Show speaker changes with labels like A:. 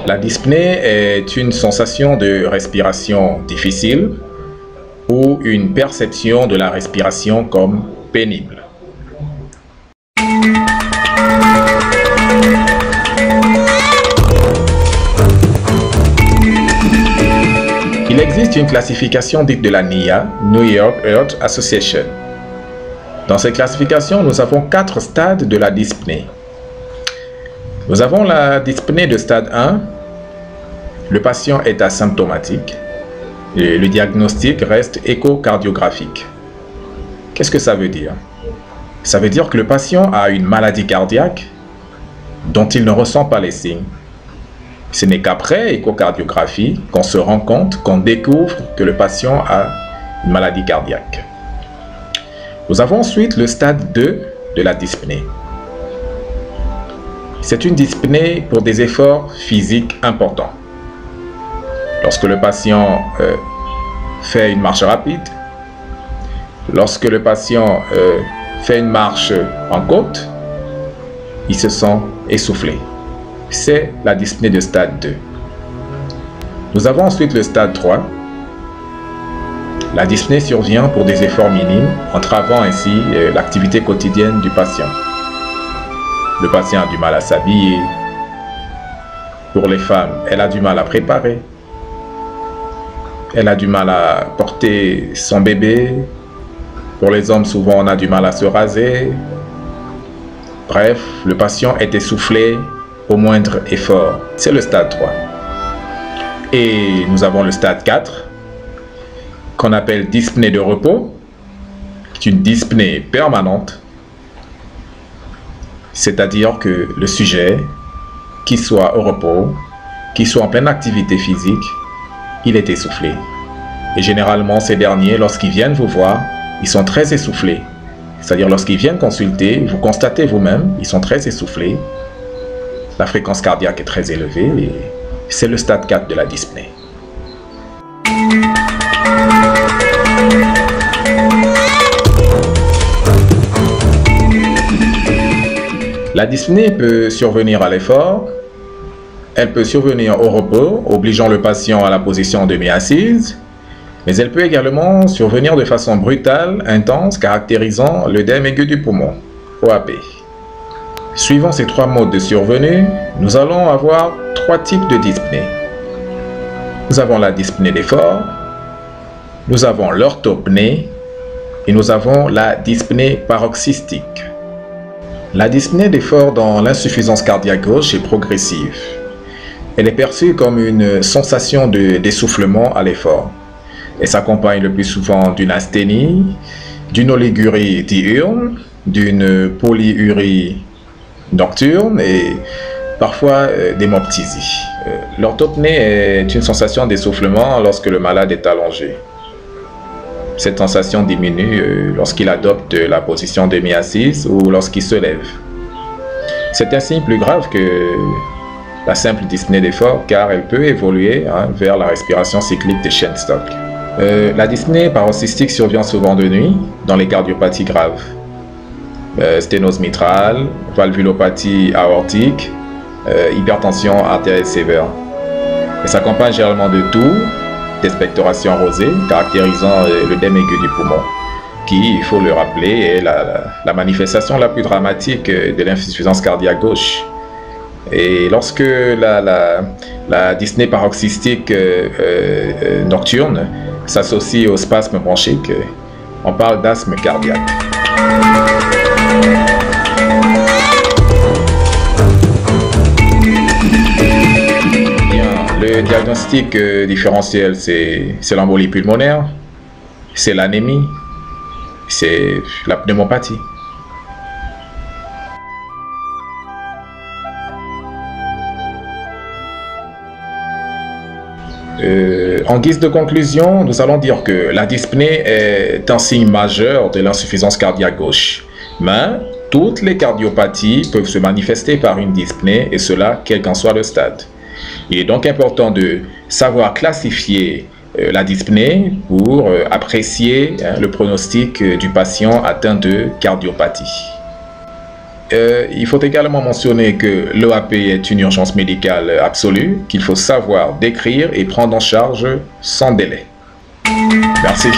A: La dyspnée est une sensation de respiration difficile ou une perception de la respiration comme pénible. Il existe une classification dite de la NIA, New York Heart Association. Dans cette classification, nous avons 4 stades de la dyspnée. Nous avons la dyspnée de stade 1. Le patient est asymptomatique et le diagnostic reste échocardiographique. Qu'est-ce que ça veut dire? Ça veut dire que le patient a une maladie cardiaque dont il ne ressent pas les signes. Ce n'est qu'après échocardiographie qu'on se rend compte, qu'on découvre que le patient a une maladie cardiaque. Nous avons ensuite le stade 2 de la dyspnée. C'est une dyspnée pour des efforts physiques importants. Lorsque le patient fait une marche rapide, lorsque le patient fait une marche en côte, il se sent essoufflé. C'est la dyspnée de stade 2. Nous avons ensuite le stade 3. La dyspnée survient pour des efforts minimes, entravant ainsi l'activité quotidienne du patient. Le patient a du mal à s'habiller. Pour les femmes, elle a du mal à préparer. Elle a du mal à porter son bébé. Pour les hommes, souvent, on a du mal à se raser. Bref, le patient est essoufflé au moindre effort. C'est le stade 3. Et nous avons le stade 4, qu'on appelle dyspnée de repos. C'est une dyspnée permanente. C'est-à-dire que le sujet, qu'il soit au repos, qu'il soit en pleine activité physique, il est essoufflé. Et généralement, ces derniers, lorsqu'ils viennent vous voir, ils sont très essoufflés. C'est-à-dire, lorsqu'ils viennent consulter, vous constatez vous-même, ils sont très essoufflés. La fréquence cardiaque est très élevée et c'est le stade 4 de la dyspnée. La dyspnée peut survenir à l'effort, elle peut survenir au repos, obligeant le patient à la position demi-assise, mais elle peut également survenir de façon brutale, intense, caractérisant l'œdème aigu du poumon, OAP. Suivant ces 3 modes de survenue, nous allons avoir 3 types de dyspnée. Nous avons la dyspnée d'effort, nous avons l'orthopnée et nous avons la dyspnée paroxystique. La dyspnée d'effort dans l'insuffisance cardiaque gauche est progressive. Elle est perçue comme une sensation d'essoufflement à l'effort. Elle s'accompagne le plus souvent d'une asthénie, d'une oligurie diurne, d'une polyurie nocturne et parfois d'hémoptysie. L'orthopnée est une sensation d'essoufflement lorsque le malade est allongé. Cette sensation diminue lorsqu'il adopte la position demi-assise ou lorsqu'il se lève. C'est un signe plus grave que la simple dyspnée d'effort car elle peut évoluer vers la respiration cyclique de Shenstock. La dyspnée paroxystique survient souvent de nuit dans les cardiopathies graves. Sténose mitrale, valvulopathie aortique, hypertension artérielle sévère. Elle s'accompagne généralement de toux, d'expectoration rosée, caractérisant l'œdème aigu du poumon, qui, il faut le rappeler, est la manifestation la plus dramatique de l'insuffisance cardiaque gauche. Et lorsque la dyspnée paroxystique nocturne s'associe au spasme bronchique, on parle d'asthme cardiaque. Le diagnostic différentiel, c'est l'embolie pulmonaire, c'est l'anémie, c'est la pneumopathie. En guise de conclusion, nous allons dire que la dyspnée est un signe majeur de l'insuffisance cardiaque gauche. Mais toutes les cardiopathies peuvent se manifester par une dyspnée, et cela quel qu'en soit le stade. Il est donc important de savoir classifier la dyspnée pour apprécier le pronostic du patient atteint de cardiopathie. Il faut également mentionner que l'EAP est une urgence médicale absolue qu'il faut savoir décrire et prendre en charge sans délai. Merci.